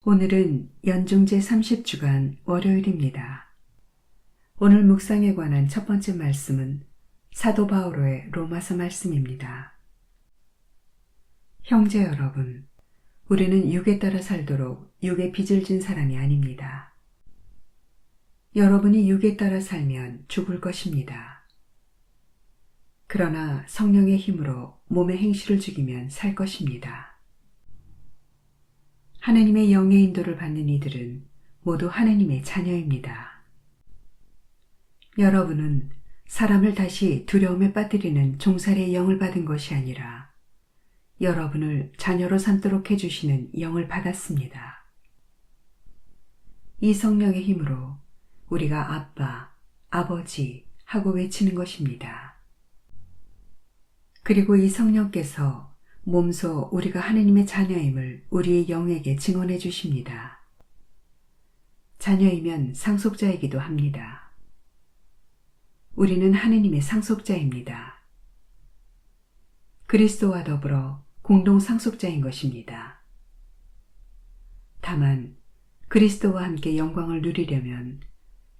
오늘은 연중제 30주간 월요일입니다. 오늘 묵상에 관한 첫 번째 말씀은 사도 바오로의 로마서 말씀입니다. 형제 여러분, 우리는 육에 따라 살도록 육에 빚을 진 사람이 아닙니다. 여러분이 육에 따라 살면 죽을 것입니다. 그러나 성령의 힘으로 몸의 행실을 죽이면 살 것입니다. 하느님의 영의 인도를 받는 이들은 모두 하느님의 자녀입니다. 여러분은 사람을 다시 두려움에 빠뜨리는 종살이의 영을 받은 것이 아니라 여러분을 자녀로 삼도록 해주시는 영을 받았습니다. 이 성령의 힘으로 우리가 아빠, 아버지 하고 외치는 것입니다. 그리고 이 성령께서 몸소 우리가 하느님의 자녀임을 우리의 영에게 증언해 주십니다. 자녀이면 상속자이기도 합니다. 우리는 하느님의 상속자입니다. 그리스도와 더불어 공동 상속자인 것입니다. 다만 그리스도와 함께 영광을 누리려면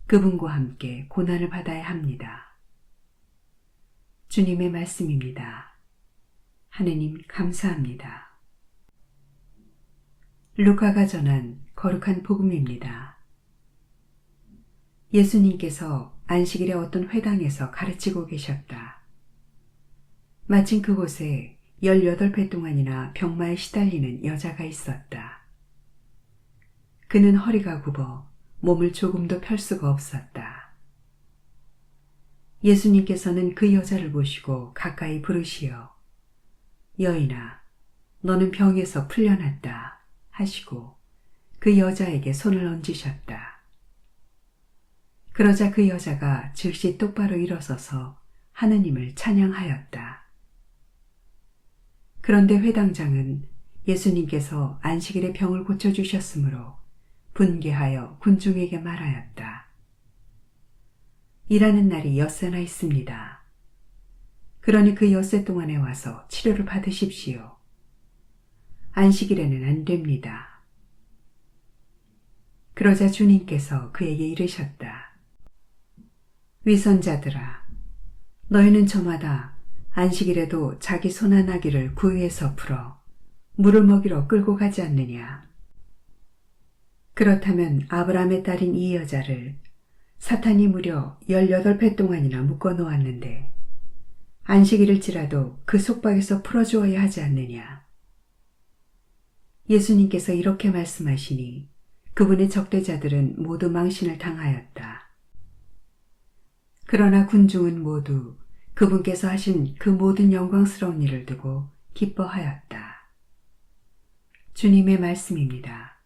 그분과 함께 고난을 받아야 합니다. 주님의 말씀입니다. 하느님 감사합니다. 루카가 전한 거룩한 복음입니다. 예수님께서 안식일에 어떤 회당에서 가르치고 계셨다. 마침 그곳에 18배 동안이나 병마에 시달리는 여자가 있었다. 그는 허리가 굽어 몸을 조금도 펼 수가 없었다. 예수님께서는 그 여자를 보시고 가까이 부르시어 여인아, 너는 병에서 풀려났다 하시고 그 여자에게 손을 얹으셨다. 그러자 그 여자가 즉시 똑바로 일어서서 하느님을 찬양하였다. 그런데 회당장은 예수님께서 안식일에 병을 고쳐주셨으므로 분개하여 군중에게 말하였다. 일하는 날이 엿새나 있습니다. 그러니 그 엿새 동안에 와서 치료를 받으십시오. 안식일에는 안 됩니다. 그러자 주님께서 그에게 이르셨다. 위선자들아, 너희는 저마다 안식일에도 자기 손한 아기를 구유에서 풀어 물을 먹이러 끌고 가지 않느냐. 그렇다면 아브라함의 딸인 이 여자를 사탄이 무려 18배 동안이나 묶어 놓았는데 안식일일지라도 그 속박에서 풀어주어야 하지 않느냐. 예수님께서 이렇게 말씀하시니 그분의 적대자들은 모두 망신을 당하였다. 그러나 군중은 모두 그분께서 하신 그 모든 영광스러운 일을 두고 기뻐하였다. 주님의 말씀입니다.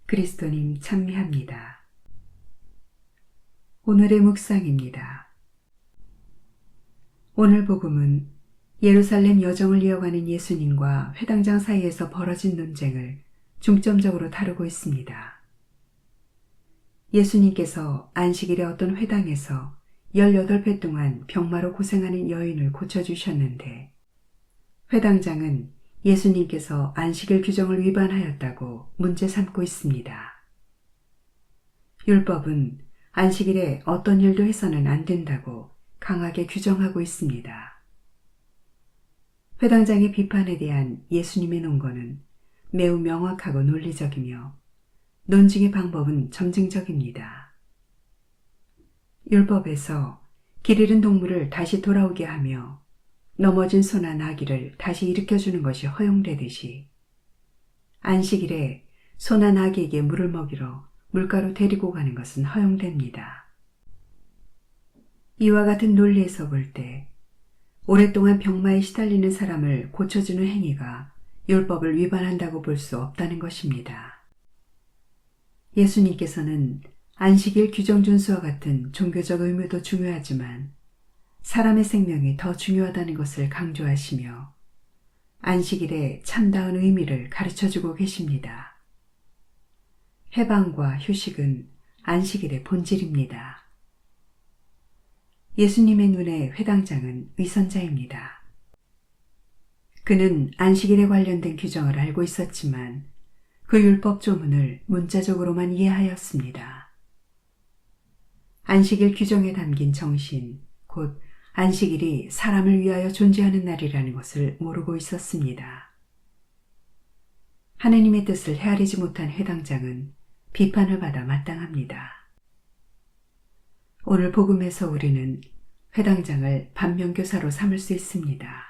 그리스도님 찬미합니다. 오늘의 묵상입니다. 오늘 복음은 예루살렘 여정을 이어가는 예수님과 회당장 사이에서 벌어진 논쟁을 중점적으로 다루고 있습니다. 예수님께서 안식일에 어떤 회당에서 18배 동안 병마로 고생하는 여인을 고쳐주셨는데 회당장은 예수님께서 안식일 규정을 위반하였다고 문제 삼고 있습니다. 율법은 안식일에 어떤 일도 해서는 안 된다고 강하게 규정하고 있습니다. 회당장의 비판에 대한 예수님의 논거는 매우 명확하고 논리적이며 논증의 방법은 점증적입니다. 율법에서 길 잃은 동물을 다시 돌아오게 하며 넘어진 소나 나귀를 다시 일으켜주는 것이 허용되듯이 안식일에 소나 나귀에게 물을 먹이러 물가로 데리고 가는 것은 허용됩니다. 이와 같은 논리에서 볼 때 오랫동안 병마에 시달리는 사람을 고쳐주는 행위가 율법을 위반한다고 볼 수 없다는 것입니다. 예수님께서는 안식일 규정 준수와 같은 종교적 의무도 중요하지만 사람의 생명이 더 중요하다는 것을 강조하시며 안식일의 참다운 의미를 가르쳐주고 계십니다. 해방과 휴식은 안식일의 본질입니다. 예수님의 눈에 회당장은 위선자입니다. 그는 안식일에 관련된 규정을 알고 있었지만 그 율법 조문을 문자적으로만 이해하였습니다. 안식일 규정에 담긴 정신, 곧 안식일이 사람을 위하여 존재하는 날이라는 것을 모르고 있었습니다. 하느님의 뜻을 헤아리지 못한 회당장은 비판을 받아 마땅합니다. 오늘 복음에서 우리는 회당장을 반면교사로 삼을 수 있습니다.